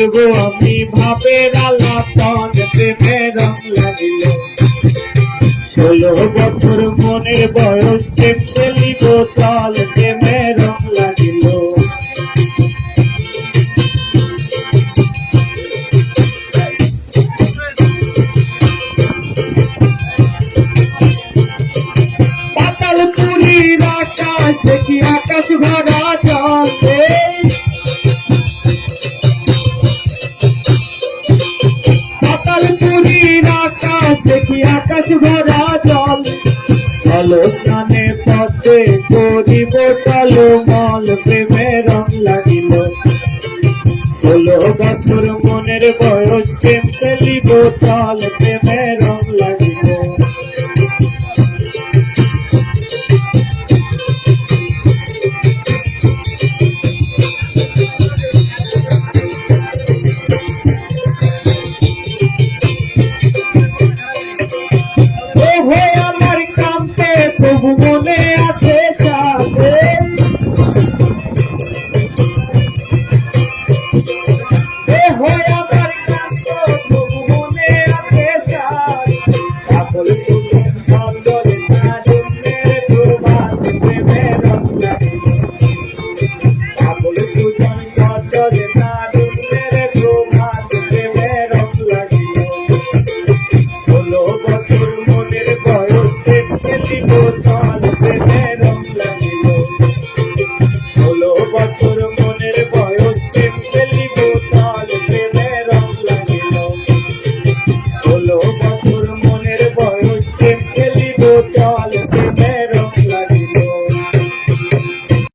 করব আমি ভাবের আলাপন প্রেমের রং লাগিল 16 বছর মনের বয়স প্রেম ফেলিব চল প্রেমের রং লাগিল পাতালপুরীর আকাশ দেখি আকাশ ভরা জলে পাতালপুরীর আকাশ দেখি আকাশ ভরা জল অলস্থানে পথে করিব টলমল প্রেমের রং লাগিল 16 বছর মনের বয়স প্রেম ফেলিব চল প্রেমের রং লাগিল প্রভু মনে